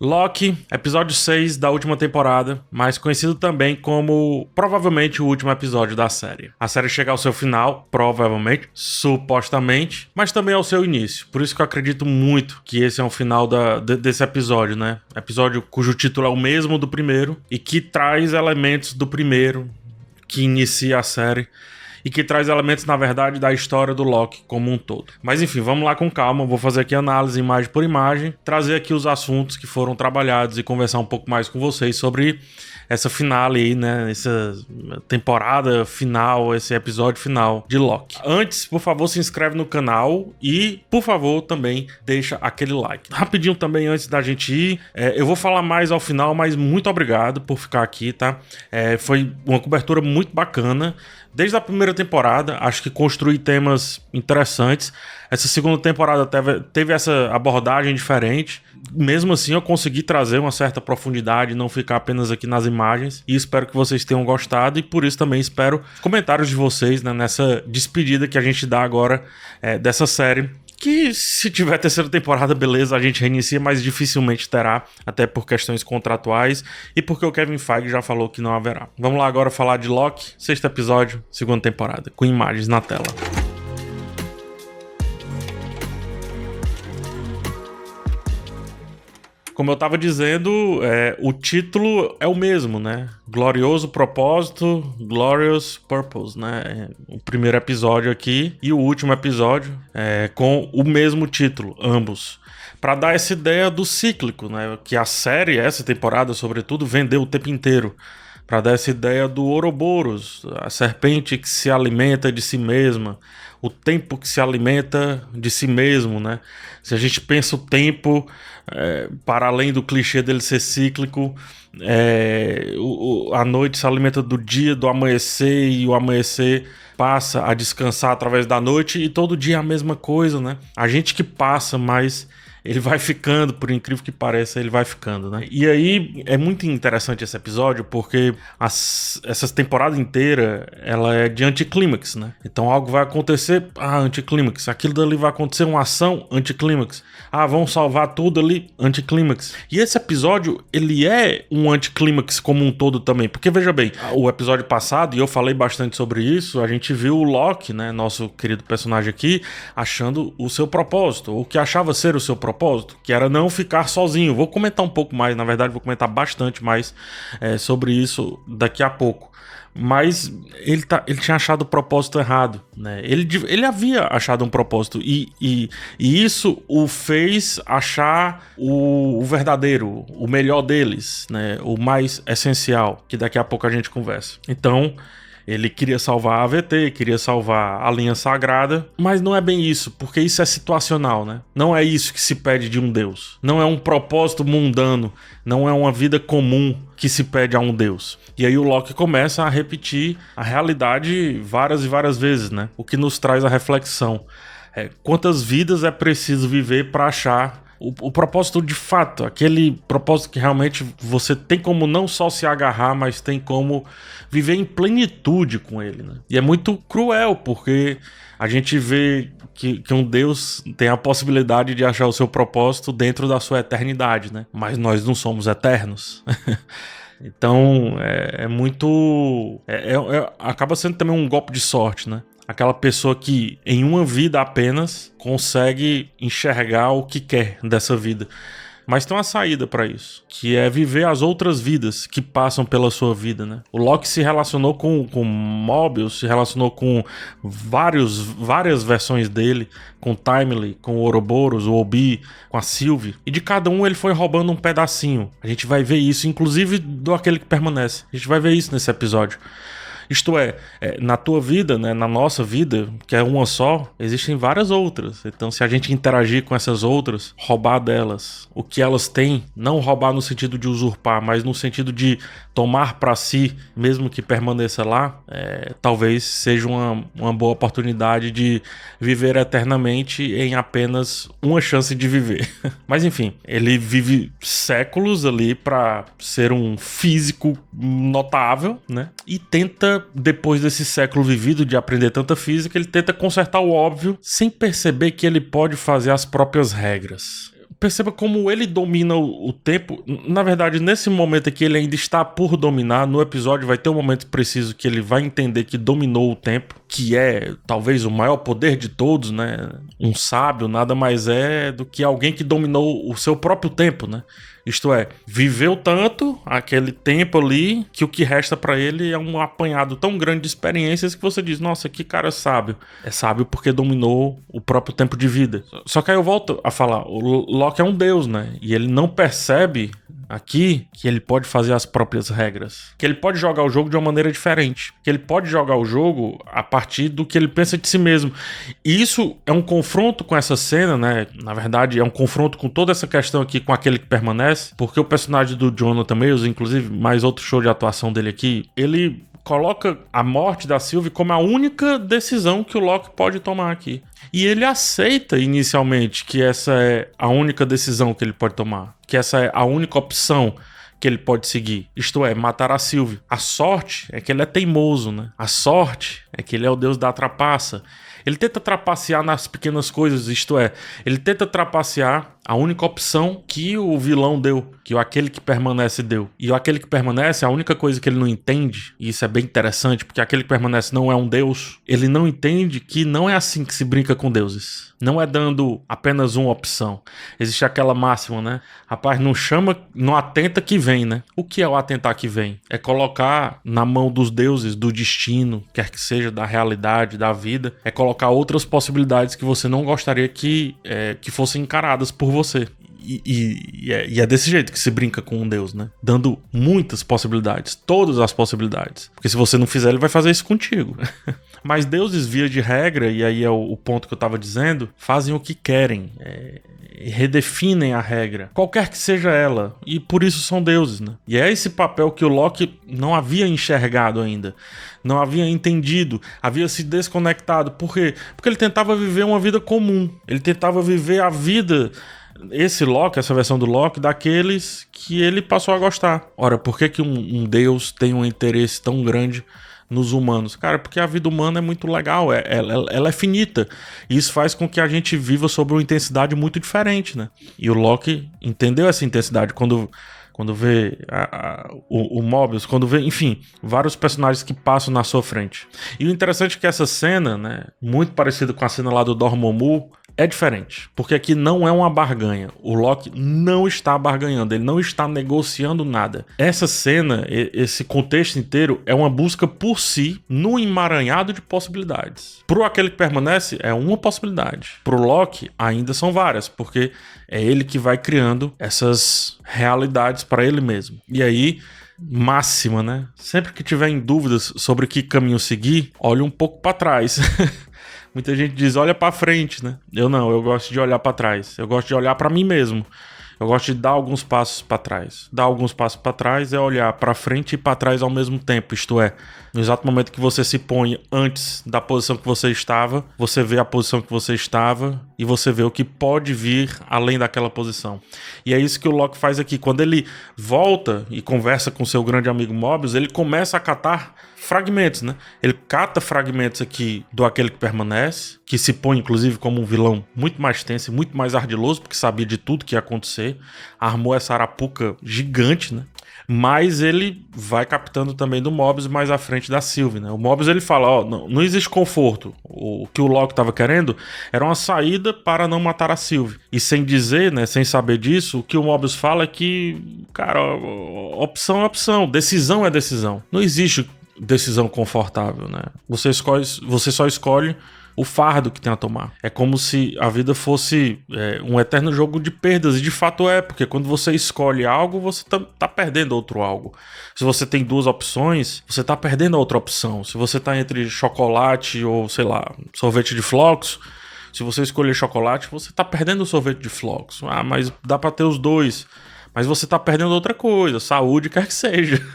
Loki, episódio 6 da última temporada, mais conhecido também como provavelmente o último episódio da série. A série chega ao seu final, provavelmente, supostamente, mas também ao seu início. Por isso que eu acredito muito que esse é o final desse episódio, né? Episódio cujo título é o mesmo do primeiro e que traz elementos do primeiro, que inicia a série. E que traz elementos, na verdade, da história do Loki como um todo. Mas enfim, vamos lá com calma. Vou fazer aqui análise imagem por imagem, trazer aqui os assuntos que foram trabalhados e conversar um pouco mais com vocês sobre essa finale aí, né? Essa temporada final, esse episódio final de Loki. Antes, por favor, se inscreve no canal e, por favor, também deixa aquele like. Rapidinho também, antes da gente ir, eu vou falar mais ao final, mas muito obrigado por ficar aqui, tá? Foi uma cobertura muito bacana. Desde a primeira temporada, acho que construí temas interessantes. Essa segunda temporada teve essa abordagem diferente. Mesmo assim, eu consegui trazer uma certa profundidade, não ficar apenas aqui nas imagens. E espero que vocês tenham gostado. E por isso também espero os comentários de vocês, né, nessa despedida que a gente dá agora dessa série. Que se tiver terceira temporada, beleza, a gente reinicia, mas dificilmente terá, até por questões contratuais e porque o Kevin Feige já falou que não haverá. Vamos lá agora falar de Loki, sexto episódio, segunda temporada, com imagens na tela. Como eu tava dizendo, o título é o mesmo, né? Glorioso Propósito, Glorious Purpose, né? O primeiro episódio aqui e o último episódio com o mesmo título, ambos. Para dar essa ideia do cíclico, né? Que a série, essa temporada, sobretudo, vendeu o tempo inteiro. Para dar essa ideia do Ouroboros, a serpente que se alimenta de si mesma, o tempo que se alimenta de si mesmo, né? Se a gente pensa o tempo, para além do clichê dele ser cíclico, a noite se alimenta do dia, do amanhecer, e o amanhecer passa a descansar através da noite, e todo dia é a mesma coisa, né? A gente que passa, mas ele vai ficando, por incrível que pareça, ele vai ficando, né? E aí é muito interessante esse episódio porque essa temporada inteira ela é de anticlímax, né? Então algo vai acontecer, anticlímax. Aquilo dali vai acontecer, uma ação, anticlímax. Vão salvar tudo ali, anticlímax. E esse episódio, ele é um anticlímax como um todo também. Porque veja bem, o episódio passado, e eu falei bastante sobre isso, a gente viu o Loki, né? Nosso querido personagem aqui, achando o seu propósito, o que achava ser o seu propósito, que era não ficar sozinho. Vou comentar um pouco mais, na verdade vou comentar bastante mais sobre isso daqui a pouco. Mas ele tinha achado o propósito errado, né? Ele havia achado um propósito e isso o fez achar o verdadeiro, o melhor deles, né? O mais essencial, que daqui a pouco a gente conversa. Então ele queria salvar a AVT, queria salvar a linha sagrada, mas não é bem isso, porque isso é situacional, né? Não é isso que se pede de um Deus. Não é um propósito mundano, não é uma vida comum que se pede a um Deus. E aí o Loki começa a repetir a realidade várias e várias vezes, né? O que nos traz a reflexão. Quantas vidas é preciso viver para achar o propósito de fato, aquele propósito que realmente você tem como não só se agarrar, mas tem como viver em plenitude com ele, né? E é muito cruel, porque a gente vê que um Deus tem a possibilidade de achar o seu propósito dentro da sua eternidade, né? Mas nós não somos eternos. Então é muito... acaba sendo também um golpe de sorte, né? Aquela pessoa que em uma vida apenas consegue enxergar o que quer dessa vida. Mas tem uma saída para isso, que é viver as outras vidas que passam pela sua vida, né? O Loki se relacionou com Mobius, se relacionou com várias versões dele, com Timely, com o Ouroboros, o Obi, com a Sylvie. E de cada um ele foi roubando um pedacinho. A gente vai ver isso, inclusive do aquele que permanece. A gente vai ver isso nesse episódio. Isto na tua vida, né, na nossa vida, que é uma só, existem várias outras. Então, se a gente interagir com essas outras, roubar delas o que elas têm, não roubar no sentido de usurpar, mas no sentido de tomar para si, mesmo que permaneça lá, talvez seja uma boa oportunidade de viver eternamente em apenas uma chance de viver. Mas enfim, ele vive séculos ali para ser um físico notável, né? E tenta, depois desse século vivido de aprender tanta física, ele tenta consertar o óbvio sem perceber que ele pode fazer as próprias regras. perceba como ele domina o tempo. Na verdade, nesse momento aqui, ele ainda está por dominar. No episódio vai ter um momento preciso que ele vai entender que dominou o tempo, que é talvez o maior poder de todos, né? Um sábio nada mais é do que alguém que dominou o seu próprio tempo, né? Isto é, viveu tanto aquele tempo ali que o que resta pra ele é um apanhado tão grande de experiências que você diz, nossa, que cara sábio. É sábio porque dominou o próprio tempo de vida. Só que aí eu volto a falar, o Loki é um deus, né? E ele não percebe aqui que ele pode fazer as próprias regras. Que ele pode jogar o jogo de uma maneira diferente. Que ele pode jogar o jogo a partir do que ele pensa de si mesmo. E isso é um confronto com essa cena, né? Na verdade, é um confronto com toda essa questão aqui com aquele que permanece. Porque o personagem do Jonathan Majors, inclusive, mais outro show de atuação dele aqui, ele coloca a morte da Sylvie como a única decisão que o Loki pode tomar aqui. E ele aceita inicialmente que essa é a única decisão que ele pode tomar. Que essa é a única opção que ele pode seguir. Isto é, matar a Sylvie. A sorte é que ele é teimoso, né? A sorte é que ele é o deus da trapaça. Ele tenta trapacear nas pequenas coisas, isto é, ele tenta trapacear a única opção que o vilão deu, que aquele que permanece deu. E aquele que permanece, a única coisa que ele não entende, e isso é bem interessante, porque aquele que permanece não é um deus, ele não entende que não é assim que se brinca com deuses. Não é dando apenas uma opção. Existe aquela máxima, né? Rapaz, não chama, não atenta que vem, né? O que é o atentar que vem? É colocar na mão dos deuses, do destino, quer que seja da realidade, da vida, é colocar outras possibilidades que você não gostaria que fossem encaradas por você. E é desse jeito que se brinca com um deus, né? Dando muitas possibilidades, todas as possibilidades. Porque se você não fizer, ele vai fazer isso contigo. Mas deuses, via de regra, e aí é o ponto que eu tava dizendo, fazem o que querem, redefinem a regra, qualquer que seja ela, e por isso são deuses, né? E é esse papel que o Loki não havia enxergado ainda, não havia entendido, havia se desconectado. Por quê? Porque ele tentava viver uma vida comum, ele tentava viver a vida... Esse Loki, essa versão do Loki, daqueles que ele passou a gostar. Ora, por que um deus tem um interesse tão grande nos humanos? Cara, porque a vida humana é muito legal, ela é finita. E isso faz com que a gente viva sob uma intensidade muito diferente, né? E o Loki entendeu essa intensidade quando vê o Mobius, quando vê, enfim, vários personagens que passam na sua frente. E o interessante é que essa cena, né, muito parecida com a cena lá do Dormammu, é diferente, porque aqui não é uma barganha. O Loki não está barganhando, ele não está negociando nada. Essa cena, esse contexto inteiro é uma busca por si no emaranhado de possibilidades. Pro aquele que permanece, é uma possibilidade. Pro Loki, ainda são várias, porque é ele que vai criando essas realidades para ele mesmo. E aí, máxima, né? Sempre que tiver em dúvidas sobre que caminho seguir, olhe um pouco para trás. Muita gente diz, olha pra frente, né? Eu não, eu gosto de olhar pra trás. Eu gosto de olhar pra mim mesmo. Eu gosto de dar alguns passos pra trás. Dar alguns passos pra trás é olhar pra frente e pra trás ao mesmo tempo. Isto é, no exato momento que você se põe antes da posição que você estava, você vê a posição que você estava e você vê o que pode vir além daquela posição. E é isso que o Loki faz aqui. Quando ele volta e conversa com seu grande amigo Mobius, ele começa a catar fragmentos, né? Ele cata fragmentos aqui do Aquele que Permanece, que se põe inclusive como um vilão muito mais tenso e muito mais ardiloso, porque sabia de tudo que ia acontecer, armou essa arapuca gigante, né? Mas ele vai captando também do Mobius mais à frente da Sylvie, né? O Mobius ele fala, ó, não existe conforto. O que o Loki estava querendo era uma saída para não matar a Sylvie. E sem dizer, né, sem saber disso, o que o Mobius fala é que, cara, opção é opção, decisão é decisão. Não existe decisão confortável, né? Você só escolhe o fardo que tem a tomar. É como se a vida fosse um eterno jogo de perdas, e de fato é, porque quando você escolhe algo, você tá perdendo outro algo. Se você tem duas opções, você tá perdendo a outra opção. Se você tá entre chocolate ou, sei lá, sorvete de flocos, se você escolher chocolate, você tá perdendo o sorvete de flocos. Ah, mas dá pra ter os dois. Mas você tá perdendo outra coisa, saúde, quer que seja.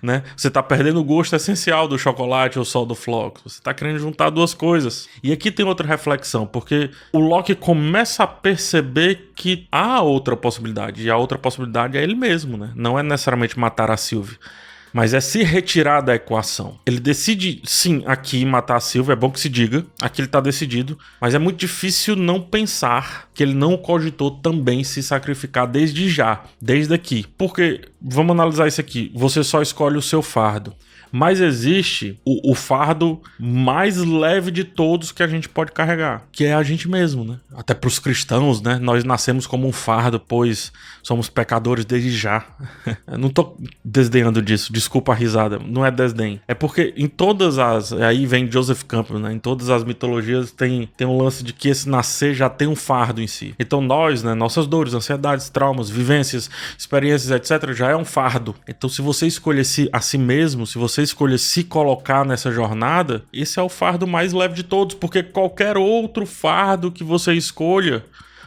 Né? Você tá perdendo o gosto essencial do chocolate ou só do flocos. Você tá querendo juntar duas coisas. E aqui tem outra reflexão, porque o Loki começa a perceber que há outra possibilidade. E a outra possibilidade é ele mesmo, né? Não é necessariamente matar a Sylvie. mas é se retirar da equação. Ele decide, sim, aqui matar a Sylvie, é bom que se diga, aqui ele tá decidido, mas é muito difícil não pensar que ele não cogitou também se sacrificar desde já, desde aqui. Porque, vamos analisar isso aqui, você só escolhe o seu fardo. Mas existe o fardo mais leve de todos que a gente pode carregar, que é a gente mesmo, né? Até para os cristãos, né? Nós nascemos como um fardo, pois somos pecadores desde já. Eu não tô desdenhando disso, desculpa a risada, não é desdém. É porque em todas as... Aí vem Joseph Campbell, né? Em todas as mitologias tem um lance de que esse nascer já tem um fardo em si. Então nós, né? Nossas dores, ansiedades, traumas, vivências, experiências, etc. já é um fardo. Então se você escolher a si mesmo, se você escolher se colocar nessa jornada, esse é o fardo mais leve de todos, porque qualquer outro fardo que você escolha,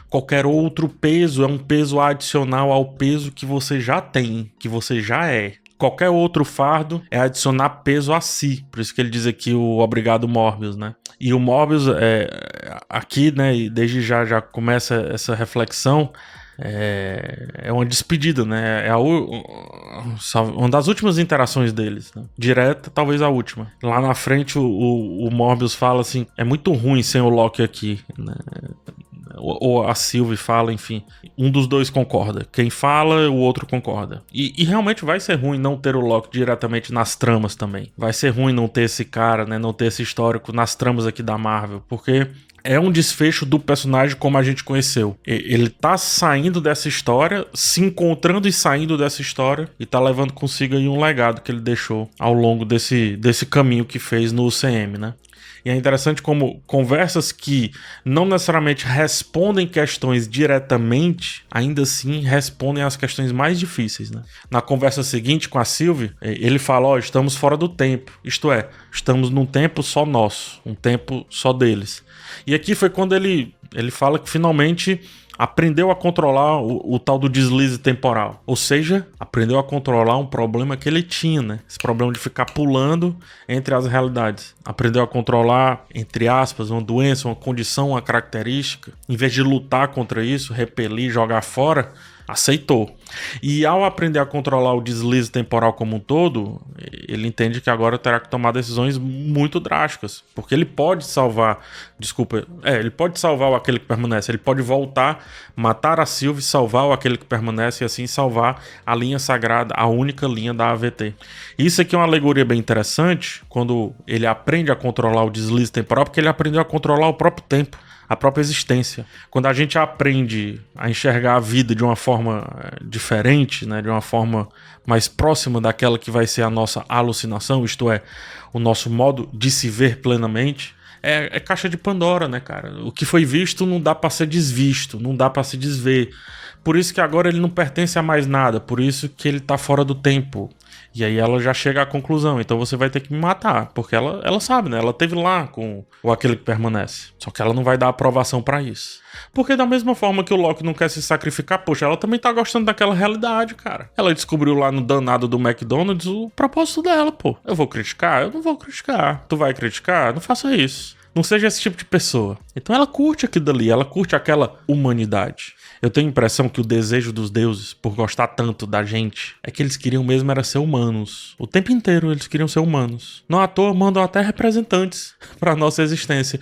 qualquer outro peso é um peso adicional ao peso que você já tem, que você já é. Qualquer outro fardo é adicionar peso a si. Por isso que ele diz aqui o obrigado Morbius, né? E o Morbius, aqui, né, e desde já começa essa reflexão, é uma despedida, né? É uma das últimas interações deles, né? Direta, talvez a última. Lá na frente o Morbius fala assim: é muito ruim sem o Loki aqui, né? Ou a Sylvie fala, enfim. Um dos dois concorda. Quem fala, o outro concorda. E realmente vai ser ruim não ter o Loki diretamente nas tramas também. Vai ser ruim não ter esse cara, né? Não ter esse histórico nas tramas aqui da Marvel. Porque é um desfecho do personagem como a gente conheceu. Ele tá saindo dessa história, se encontrando e saindo dessa história, e tá levando consigo aí um legado que ele deixou ao longo desse caminho que fez no UCM, né? E é interessante como conversas que não necessariamente respondem questões diretamente, ainda assim respondem às questões mais difíceis, né? Na conversa seguinte com a Sylvie, ele fala, estamos fora do tempo. Isto é, estamos num tempo só nosso, um tempo só deles. E aqui foi quando ele fala que finalmente aprendeu a controlar o tal do deslize temporal. Ou seja, aprendeu a controlar um problema que ele tinha, né? Esse problema de ficar pulando entre as realidades. Aprendeu a controlar, entre aspas, uma doença, uma condição, uma característica. Em vez de lutar contra isso, repelir, jogar fora, aceitou. E ao aprender a controlar o deslize temporal como um todo, ele entende que agora terá que tomar decisões muito drásticas, porque ele pode salvar, ele pode salvar o aquele que permanece, ele pode voltar, matar a Sylvie, salvar o aquele que permanece e assim salvar a linha sagrada, a única linha da AVT. Isso aqui é uma alegoria bem interessante, quando ele aprende a controlar o deslize temporal, porque ele aprendeu a controlar o próprio tempo, a própria existência. Quando a gente aprende a enxergar a vida de uma forma diferente, né, de uma forma mais próxima daquela que vai ser a nossa alucinação, isto é, o nosso modo de se ver plenamente, é caixa de Pandora, né, cara? O que foi visto não dá pra ser desvisto, não dá pra se desver. Por isso que agora ele não pertence a mais nada, por isso que ele tá fora do tempo. E aí ela já chega à conclusão, então você vai ter que me matar, porque ela sabe, né? Ela teve lá com aquele que permanece. Só que ela não vai dar aprovação pra isso. Porque da mesma forma que o Loki não quer se sacrificar, poxa, ela também tá gostando daquela realidade, cara. Ela descobriu lá no danado do McDonald's o propósito dela, pô. Eu vou criticar? Eu não vou criticar. Tu vai criticar? Não faça isso. Não seja esse tipo de pessoa. Então ela curte aquilo dali, ela curte aquela humanidade. Eu tenho a impressão que o desejo dos deuses, por gostar tanto da gente, é que eles queriam mesmo era ser humanos. O tempo inteiro eles queriam ser humanos. Não à toa mandam até representantes pra nossa existência.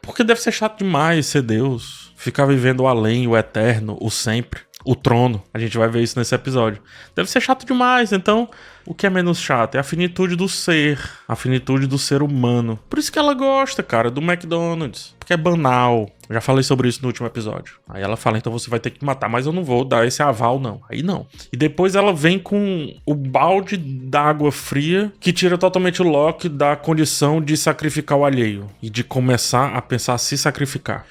Porque deve ser chato demais ser Deus. Ficar vivendo o além, o eterno, o sempre. O trono, a gente vai ver isso nesse episódio. Deve ser chato demais, então o que é menos chato é a finitude do ser, a finitude do ser humano. Por isso que ela gosta, cara, do McDonald's, porque é banal. Eu já falei sobre isso no último episódio. Aí ela fala, então você vai ter que matar, mas eu não vou dar esse aval, não. Aí não. E depois ela vem com o balde d'água fria que tira totalmente o Loki da condição de sacrificar o alheio e de começar a pensar a se sacrificar.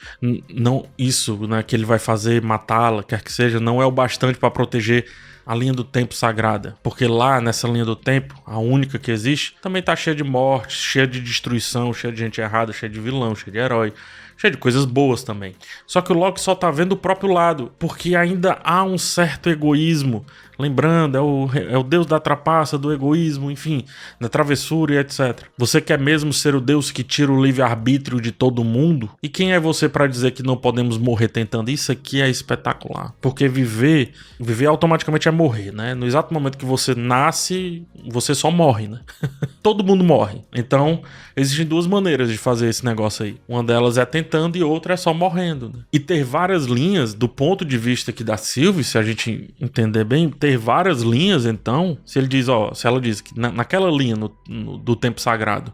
Não isso, né, que ele vai fazer, matá-la, quer que seja, não é o bastante para proteger a linha do tempo sagrada, porque lá nessa linha do tempo, a única que existe, também tá cheia de morte, cheia de destruição, cheia de gente errada, cheia de vilão, cheia de herói, cheia de coisas boas também. Só que o Loki só tá vendo o próprio lado, porque ainda há um certo egoísmo Lembrando, é o Deus da trapaça, do egoísmo, enfim, da travessura e etc. Você quer mesmo ser o Deus que tira o livre-arbítrio de todo mundo? E quem é você para dizer que não podemos morrer tentando? Isso aqui é espetacular. Porque viver automaticamente é morrer, né? No exato momento que você nasce, você só morre, né? Todo mundo morre. Então, existem duas maneiras de fazer esse negócio aí. Uma delas é tentando e outra é só morrendo, né? E ter várias linhas, do ponto de vista aqui da Sylvie, se a gente entender bem, ter várias linhas, então, se ela diz que naquela linha do tempo sagrado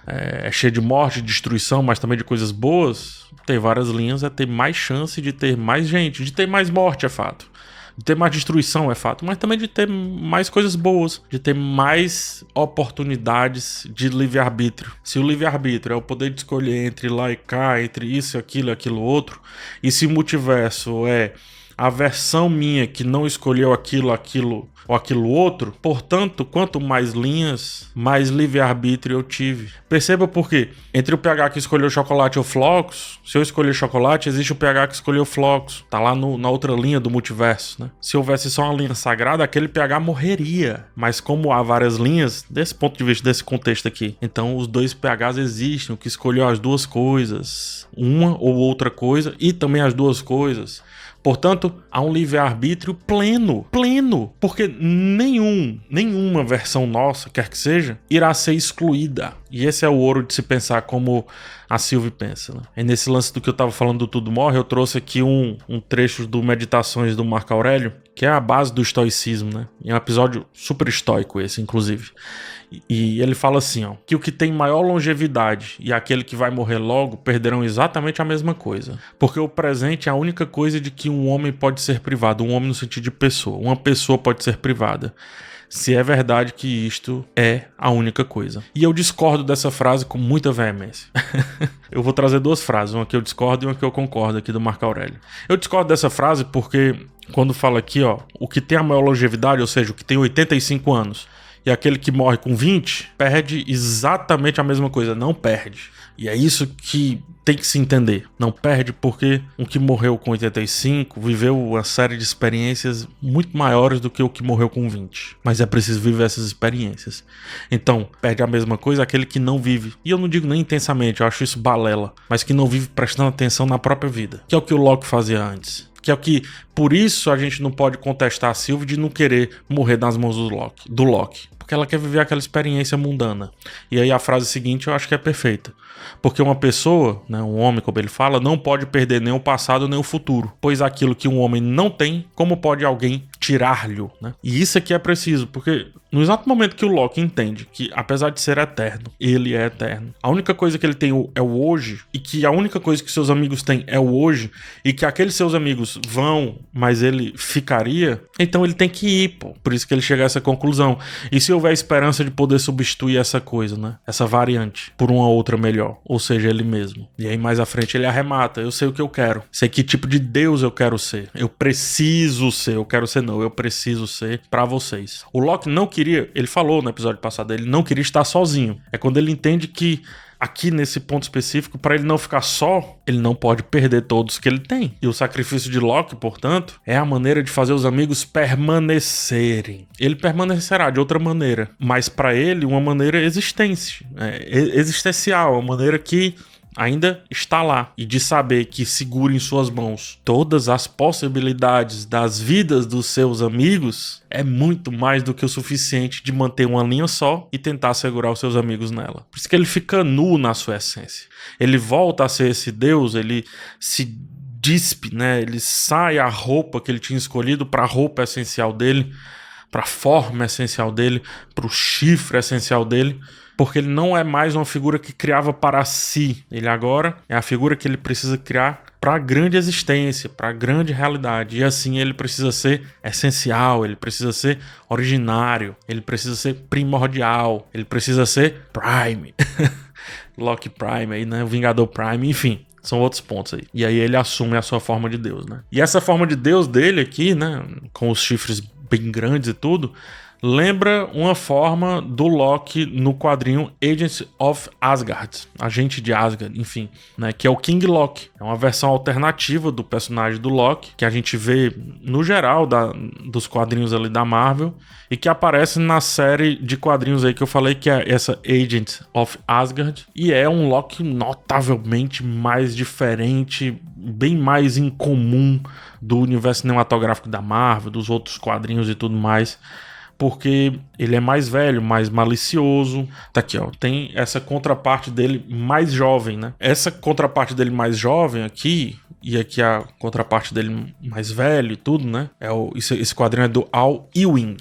é cheio de morte, de destruição, mas também de coisas boas, ter várias linhas é ter mais chance de ter mais gente, de ter mais morte, é fato. De ter mais destruição, é fato, mas também de ter mais coisas boas, de ter mais oportunidades de livre-arbítrio. Se o livre-arbítrio é o poder de escolher entre lá e cá, entre isso, aquilo e aquilo outro, e se o multiverso é a versão minha que não escolheu aquilo ou aquilo outro, portanto, quanto mais linhas, mais livre-arbítrio eu tive. Perceba por quê? Entre o PH que escolheu chocolate ou flocos, se eu escolher chocolate, existe o PH que escolheu flocos. Tá lá na outra linha do multiverso, né? Se houvesse só uma linha sagrada, aquele PH morreria. Mas como há várias linhas, desse ponto de vista, desse contexto aqui, então os dois PHs existem, o que escolheu as duas coisas, uma ou outra coisa, e também as duas coisas. Portanto, há um livre-arbítrio pleno, porque nenhuma versão nossa, quer que seja, irá ser excluída. E esse é o ouro de se pensar como a Sylvie pensa, né? E nesse lance do que eu estava falando do Tudo Morre, eu trouxe aqui um trecho do Meditações do Marco Aurélio, que é a base do estoicismo, né? É um episódio super estoico esse, inclusive. E ele fala assim, ó, que o que tem maior longevidade e aquele que vai morrer logo perderão exatamente a mesma coisa. Porque o presente é a única coisa de que um homem pode ser privado, um homem no sentido de pessoa. Uma pessoa pode ser privada. Se é verdade que isto é a única coisa. E eu discordo dessa frase com muita veemência. Eu vou trazer duas frases, uma que eu discordo e uma que eu concordo aqui do Marco Aurélio. Eu discordo dessa frase porque quando fala aqui, ó, o que tem a maior longevidade, ou seja, o que tem 85 anos, e aquele que morre com 20, perde exatamente a mesma coisa, não perde. E é isso que tem que se entender. Não perde porque o que morreu com 85 viveu uma série de experiências muito maiores do que o que morreu com 20. Mas é preciso viver essas experiências. Então, perde a mesma coisa aquele que não vive. E eu não digo nem intensamente, eu acho isso balela. Mas que não vive prestando atenção na própria vida. Que é o que o Locke fazia antes. Que é o que, por isso a gente não pode contestar a Sylvie de não querer morrer nas mãos do Locke. Porque ela quer viver aquela experiência mundana. E aí a frase seguinte eu acho que é perfeita. Porque uma pessoa, né, um homem, como ele fala, não pode perder nem o passado nem o futuro. Pois aquilo que um homem não tem, como pode alguém tirar-lhe, né? E isso aqui é preciso, porque no exato momento que o Locke entende que, apesar de ser eterno, ele é eterno. A única coisa que ele tem é o hoje, e que a única coisa que seus amigos têm é o hoje, e que aqueles seus amigos vão, mas ele ficaria, então ele tem que ir, pô. Por isso que ele chega a essa conclusão. E se houver esperança de poder substituir essa coisa, né? Essa variante, por uma outra melhor, ou seja, ele mesmo. E aí mais à frente ele arremata, eu sei o que eu quero, sei que tipo de Deus eu quero ser, eu preciso ser, eu quero ser não, eu preciso ser pra vocês. O Locke não queria, ele falou no episódio passado, ele não queria estar sozinho. É quando ele entende que aqui nesse ponto específico, para ele não ficar só, ele não pode perder todos que ele tem. E o sacrifício de Locke, portanto, é a maneira de fazer os amigos permanecerem. Ele permanecerá de outra maneira, mas para ele uma maneira existencial, uma maneira que ainda está lá, e de saber que segura em suas mãos todas as possibilidades das vidas dos seus amigos é muito mais do que o suficiente de manter uma linha só e tentar segurar os seus amigos nela. Por isso que ele fica nu na sua essência. Ele volta a ser esse Deus, ele se dispe, né? Ele sai a roupa que ele tinha escolhido para a roupa essencial dele, para a forma essencial dele, para o chifre essencial dele, porque ele não é mais uma figura que criava para si. Ele agora é a figura que ele precisa criar para a grande existência, para a grande realidade. E assim ele precisa ser essencial, ele precisa ser originário, ele precisa ser primordial, ele precisa ser Prime. Locke Prime aí, né? O Vingador Prime, enfim. São outros pontos aí. E aí ele assume a sua forma de Deus, né? E essa forma de Deus dele aqui, né? Com os chifres bem grandes e tudo, lembra uma forma do Loki no quadrinho Agents of Asgard, Agente de Asgard, enfim, né, que é o King Loki. É uma versão alternativa do personagem do Loki, que a gente vê no geral dos quadrinhos ali da Marvel, e que aparece na série de quadrinhos aí que eu falei, que é essa Agents of Asgard, e é um Loki notavelmente mais diferente, bem mais incomum do universo cinematográfico da Marvel, dos outros quadrinhos e tudo mais, porque ele é mais velho, mais malicioso. Tá aqui, ó, tem essa contraparte dele mais jovem, né? Essa contraparte dele mais jovem aqui, e aqui a contraparte dele mais velho e tudo, né? Esse quadrinho é do Al Ewing.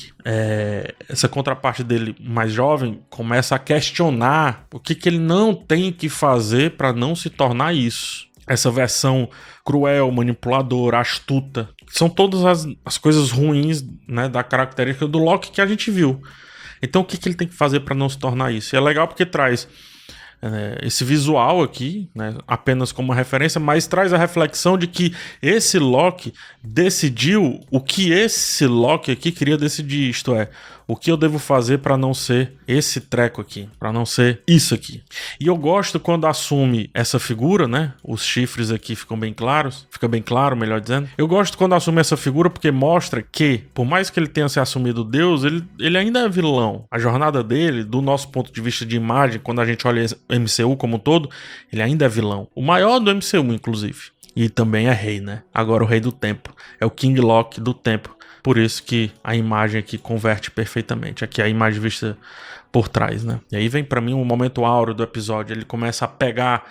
Essa contraparte dele mais jovem começa a questionar o que ele não tem que fazer para não se tornar isso. Essa versão cruel, manipuladora, astuta. São todas as coisas ruins, né, da característica do Loki que a gente viu. Então o que ele tem que fazer para não se tornar isso? E é legal porque traz esse visual aqui, né, apenas como referência, mas traz a reflexão de que esse Loki decidiu o que esse Loki aqui queria decidir, isto é, o que eu devo fazer para não ser esse treco aqui, para não ser isso aqui. E eu gosto quando assume essa figura, né? Os chifres aqui ficam bem claros, fica bem claro, melhor dizendo. Eu gosto quando assume essa figura porque mostra que, por mais que ele tenha se assumido Deus, ele ainda é vilão. A jornada dele, do nosso ponto de vista de imagem, quando a gente olha o MCU como um todo, ele ainda é vilão. O maior do MCU, inclusive. E também é rei, né? Agora o rei do tempo. É o King Loki do tempo. Por isso que a imagem aqui converte perfeitamente. Aqui é a imagem vista por trás, né? E aí vem pra mim um momento áureo do episódio. Ele começa a pegar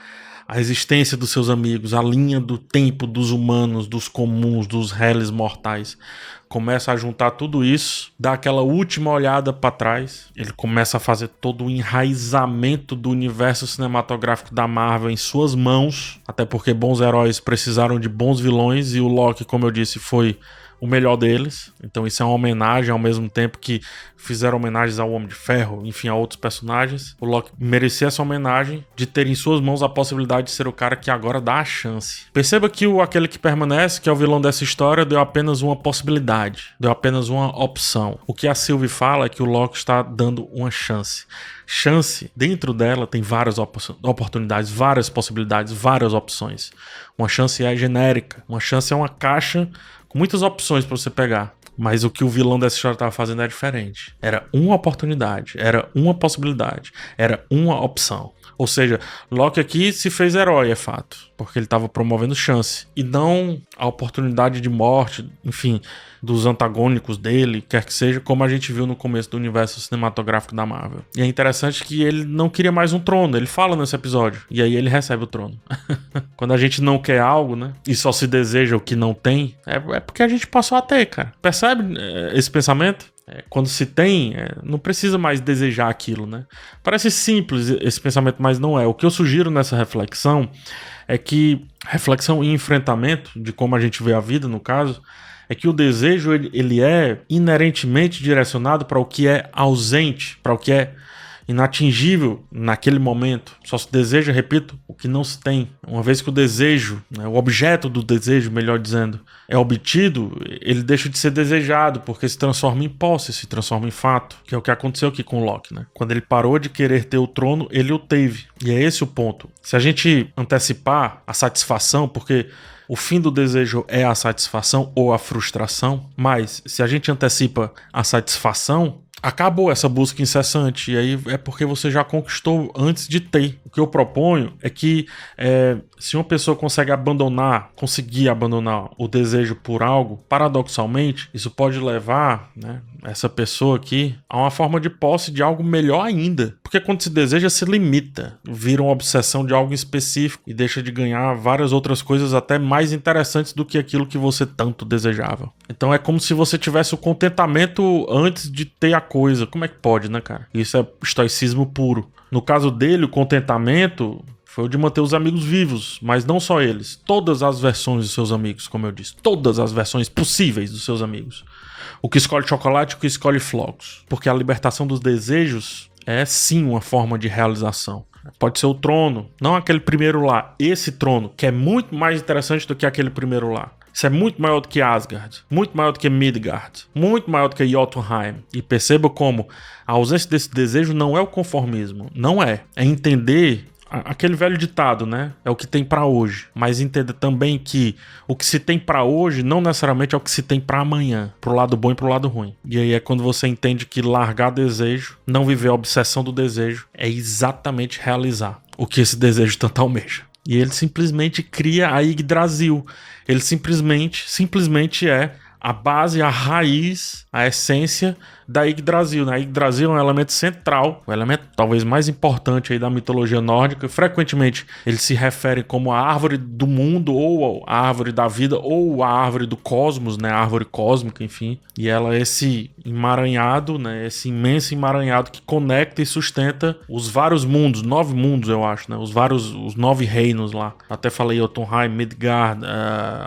a existência dos seus amigos, a linha do tempo dos humanos, dos comuns, dos réis mortais. Começa a juntar tudo isso, dá aquela última olhada pra trás. Ele começa a fazer todo o enraizamento do universo cinematográfico da Marvel em suas mãos. Até porque bons heróis precisaram de bons vilões. E o Loki, como eu disse, foi o melhor deles. Então isso é uma homenagem ao mesmo tempo que fizeram homenagens ao Homem de Ferro, enfim, a outros personagens. O Loki merecia essa homenagem de ter em suas mãos a possibilidade de ser o cara que agora dá a chance. Perceba que aquele que permanece, que é o vilão dessa história, deu apenas uma possibilidade, deu apenas uma opção. O que a Sylvie fala é que o Loki está dando uma chance. Chance, dentro dela tem várias oportunidades, várias possibilidades, várias opções. Uma chance é genérica, uma chance é uma caixa com muitas opções para você pegar. Mas o que o vilão dessa história estava fazendo é diferente. Era uma oportunidade, era uma possibilidade, era uma opção. Ou seja, Loki aqui se fez herói, é fato. Porque ele estava promovendo chance. E não a oportunidade de morte, enfim, dos antagônicos dele, quer que seja, como a gente viu no começo do universo cinematográfico da Marvel. E é interessante que ele não queria mais um trono. Ele fala nesse episódio. E aí ele recebe o trono. Quando a gente não quer algo, né? E só se deseja o que não tem, é porque a gente passou a ter, cara. Percebe esse pensamento? Quando se tem, não precisa mais desejar aquilo, né? Parece simples esse pensamento, mas não é. O que eu sugiro nessa reflexão é que, reflexão e enfrentamento de como a gente vê a vida, no caso, é que o desejo ele é inerentemente direcionado para o que é ausente, para o que é inatingível naquele momento. Só se deseja, repito, o que não se tem. Uma vez que o desejo, né, o objeto do desejo, melhor dizendo, é obtido, ele deixa de ser desejado, porque se transforma em posse, se transforma em fato, que é o que aconteceu aqui com o Loki, né? Quando ele parou de querer ter o trono, ele o teve. E é esse o ponto. Se a gente antecipar a satisfação, porque o fim do desejo é a satisfação ou a frustração, mas se a gente antecipa a satisfação, acabou essa busca incessante, e aí é porque você já conquistou antes de ter. O que eu proponho é que se uma pessoa conseguir abandonar o desejo por algo, paradoxalmente, isso pode levar, né, essa pessoa aqui a uma forma de posse de algo melhor ainda. Porque quando se deseja, se limita, vira uma obsessão de algo específico e deixa de ganhar várias outras coisas até mais interessantes do que aquilo que você tanto desejava. Então é como se você tivesse o contentamento antes de ter a coisa. Como é que pode, né, cara? Isso é estoicismo puro. No caso dele, o contentamento foi o de manter os amigos vivos, mas não só eles. Todas as versões dos seus amigos, como eu disse. Todas as versões possíveis dos seus amigos. O que escolhe chocolate e o que escolhe flocos. Porque a libertação dos desejos é sim uma forma de realização. Pode ser o trono, não aquele primeiro lá, esse trono, que é muito mais interessante do que aquele primeiro lá. Isso é muito maior do que Asgard, muito maior do que Midgard, muito maior do que Jotunheim. E perceba como a ausência desse desejo não é o conformismo, não é. É entender aquele velho ditado, né? É o que tem pra hoje. Mas entender também que o que se tem pra hoje não necessariamente é o que se tem pra amanhã, pro lado bom e pro lado ruim. E aí é quando você entende que largar desejo, não viver a obsessão do desejo, é exatamente realizar o que esse desejo tanto almeja. E ele simplesmente cria a Yggdrasil. Ele simplesmente é a base, a raiz, a essência da Yggdrasil, né? A Yggdrasil é um elemento central, o elemento talvez mais importante aí da mitologia nórdica. Frequentemente ele se refere como a árvore do mundo, ou a árvore da vida, ou a árvore do cosmos, né? A árvore cósmica, enfim. E ela é esse emaranhado, né? Esse imenso emaranhado que conecta e sustenta os vários mundos, 9 mundos eu acho, né? Os 9 reinos lá. Até falei Jotunheim, Midgard,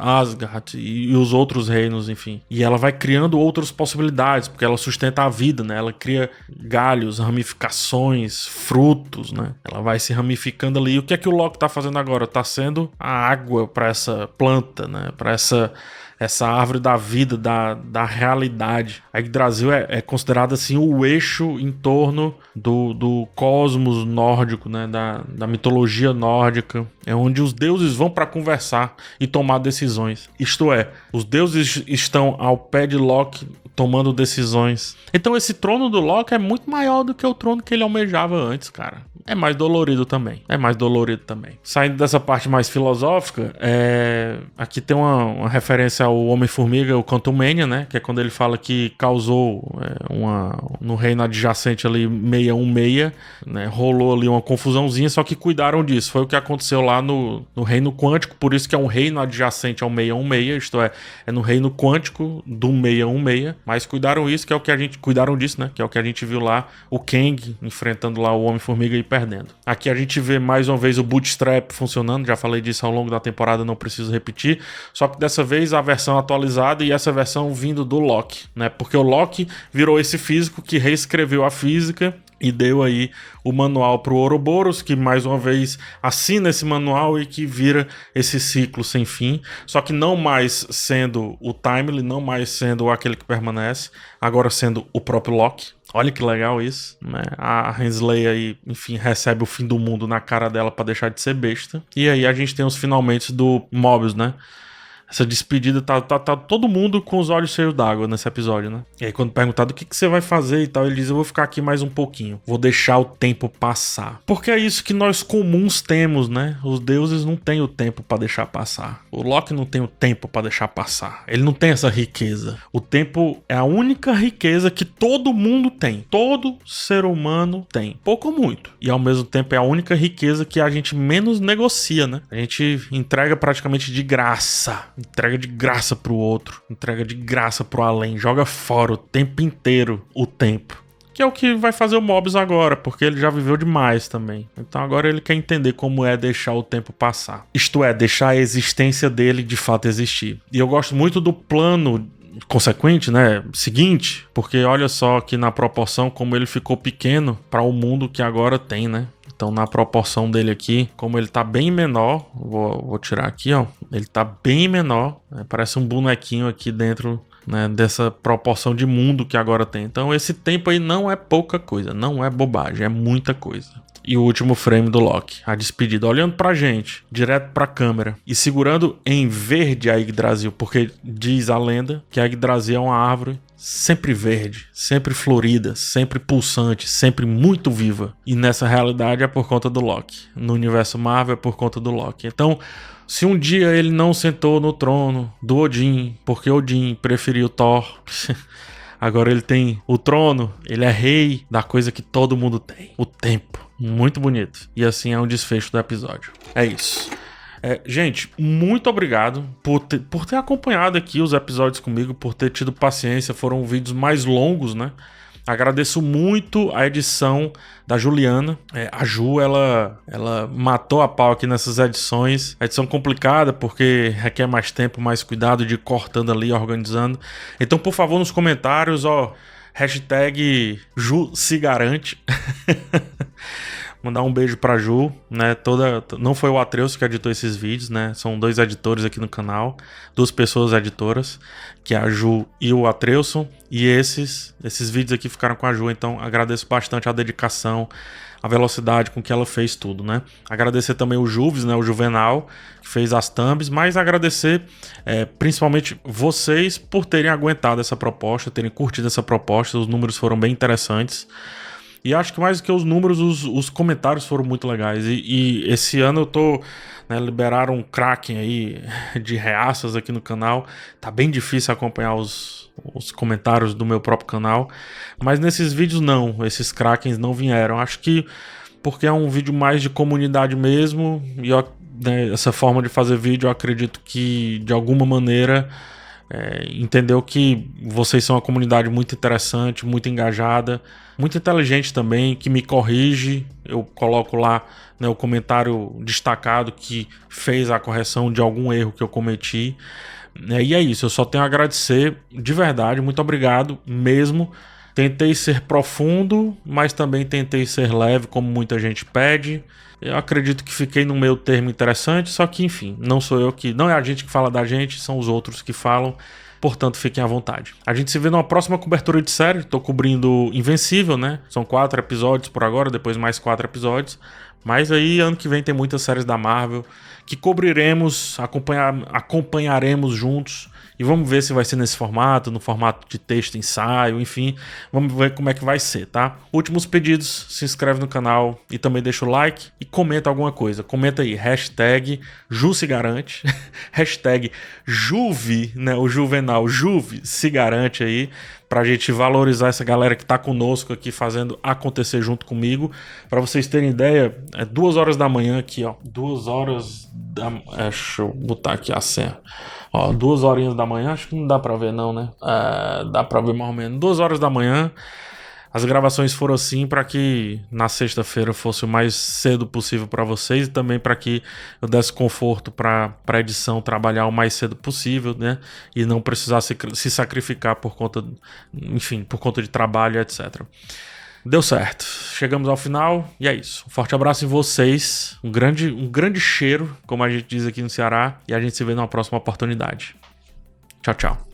Asgard e os outros reinos, enfim. E ela vai criando outras possibilidades, porque ela sustenta a vida, né? Ela cria galhos, ramificações, frutos, né? Ela vai se ramificando ali. E o que é que o Loki tá fazendo agora? Tá sendo a água para essa planta, né? Para essa árvore da vida, da realidade. A Yggdrasil é considerada assim o eixo em torno do cosmos nórdico, né? Da mitologia nórdica. É onde os deuses vão para conversar e tomar decisões. Isto é, os deuses estão ao pé de Loki tomando decisões. Então esse trono do Loki é muito maior do que o trono que ele almejava antes, cara. É mais dolorido também. Saindo dessa parte mais filosófica, aqui tem uma referência ao Homem-Formiga, o Quantumania, né? Que é quando ele fala que causou no reino adjacente ali 616, né? Rolou ali uma confusãozinha, só que cuidaram disso. Foi o que aconteceu lá no reino quântico, por isso que é um reino adjacente ao 616, isto é no reino quântico do 616, mas cuidaram disso, que é o que a gente viu lá, o Kang enfrentando lá o Homem-Formiga e perdendo. Aqui a gente vê mais uma vez o Bootstrap funcionando, já falei disso ao longo da temporada, não preciso repetir, só que dessa vez a versão atualizada e essa versão vindo do Loki, né? Porque o Loki virou esse físico que reescreveu a física e deu aí o manual pro Ouroboros, que mais uma vez assina esse manual e que vira esse ciclo sem fim, só que não mais sendo o Timely, não mais sendo aquele que permanece, agora sendo o próprio Loki. Olha que legal isso, né? A Hensley aí, enfim, recebe o fim do mundo na cara dela pra deixar de ser besta. E aí a gente tem os finalmente do Mobius, né? Essa despedida, tá todo mundo com os olhos cheios d'água nesse episódio, né? E aí quando perguntado o que você vai fazer e tal, ele diz, eu vou ficar aqui mais um pouquinho. Vou deixar o tempo passar. Porque é isso que nós comuns temos, né? Os deuses não têm o tempo pra deixar passar. O Loki não tem o tempo pra deixar passar. Ele não tem essa riqueza. O tempo é a única riqueza que todo mundo tem. Todo ser humano tem. Pouco ou muito. E ao mesmo tempo é a única riqueza que a gente menos negocia, né? A gente entrega praticamente de graça. Entrega de graça pro outro, entrega de graça pro além, joga fora o tempo inteiro o tempo. Que é o que vai fazer o Mobius agora, porque ele já viveu demais também. Então agora ele quer entender como é deixar o tempo passar. Isto é, deixar a existência dele de fato existir. E eu gosto muito do plano consequente, né, seguinte, porque olha só aqui na proporção como ele ficou pequeno para o mundo que agora tem, né? Então na proporção dele aqui, como ele tá bem menor, vou tirar aqui, ó, ele tá bem menor, né? Parece um bonequinho aqui dentro, né, dessa proporção de mundo que agora tem. Então esse tempo aí não é pouca coisa, não é bobagem, é muita coisa. E o último frame do Loki, a despedida, olhando pra gente, direto pra câmera e segurando em verde a Yggdrasil, porque diz a lenda que a Yggdrasil é uma árvore sempre verde, sempre florida, sempre pulsante, sempre muito viva. E nessa realidade é por conta do Loki. No universo Marvel é por conta do Loki. Então, se um dia ele não sentou no trono do Odin, porque Odin preferiu Thor, agora ele tem o trono, ele é rei da coisa que todo mundo tem, o tempo. Muito bonito. E assim é o desfecho do episódio. É isso. Gente, muito obrigado por ter acompanhado aqui os episódios comigo, por ter tido paciência. Foram vídeos mais longos, né? Agradeço muito a edição da Juliana. A Ju, ela matou a pau aqui nessas edições. Edição complicada porque requer mais tempo, mais cuidado de ir cortando ali, organizando. Então, por favor, nos comentários, ó, hashtag Ju se garante. Mandar um beijo pra Ju, né? Não foi o Atreuso que editou esses vídeos, né? São 2 editores aqui no canal, 2 pessoas editoras, que é a Ju e o Atreuso. E esses vídeos aqui ficaram com a Ju, então agradeço bastante a dedicação, a velocidade com que ela fez tudo, né? Agradecer também o Juves, né? O Juvenal, que fez as thumbs, mas agradecer principalmente vocês por terem aguentado essa proposta, terem curtido essa proposta. Os números foram bem interessantes. E acho que mais do que os números, os comentários foram muito legais. E esse ano eu tô... né, liberaram um Kraken aí de reaças aqui no canal. Tá bem difícil acompanhar os comentários do meu próprio canal. Mas nesses vídeos não, esses Krakens não vieram. Acho que porque é um vídeo mais de comunidade mesmo. E né, essa forma de fazer vídeo eu acredito que de alguma maneira... entendeu que vocês são uma comunidade muito interessante, muito engajada, muito inteligente também, que me corrige. Eu coloco lá, né, o comentário destacado que fez a correção de algum erro que eu cometi. E é isso, eu só tenho a agradecer de verdade, muito obrigado mesmo. Tentei ser profundo, mas também tentei ser leve, como muita gente pede. Eu acredito que fiquei no meio termo interessante, só que enfim, não é a gente que fala da gente, são os outros que falam, portanto fiquem à vontade. A gente se vê numa próxima cobertura de série, tô cobrindo Invencível, né? São 4 episódios por agora, depois mais 4 episódios, mas aí ano que vem tem muitas séries da Marvel que cobriremos, acompanharemos juntos. E vamos ver se vai ser nesse formato, no formato de texto, ensaio, enfim. Vamos ver como é que vai ser, tá? Últimos pedidos, se inscreve no canal e também deixa o like e comenta alguma coisa. Comenta aí, hashtag Ju se garante, hashtag Juve, né? O Juvenal, Juve se garante aí, pra gente valorizar essa galera que tá conosco aqui fazendo acontecer junto comigo. Pra vocês terem ideia, é 2 horas da manhã aqui, ó. 2 horas da... deixa eu botar aqui a senha. Ó, 2 horinhas da manhã, acho que não dá pra ver não, né? Dá pra ver mais ou menos. 2 horas da manhã, as gravações foram assim para que na sexta-feira fosse o mais cedo possível para vocês e também para que eu desse conforto para a edição trabalhar o mais cedo possível, né? E não precisar se sacrificar por conta, enfim, por conta de trabalho, etc. Deu certo. Chegamos ao final e é isso. Um forte abraço em vocês. Um grande cheiro, como a gente diz aqui no Ceará. E a gente se vê numa próxima oportunidade. Tchau, tchau.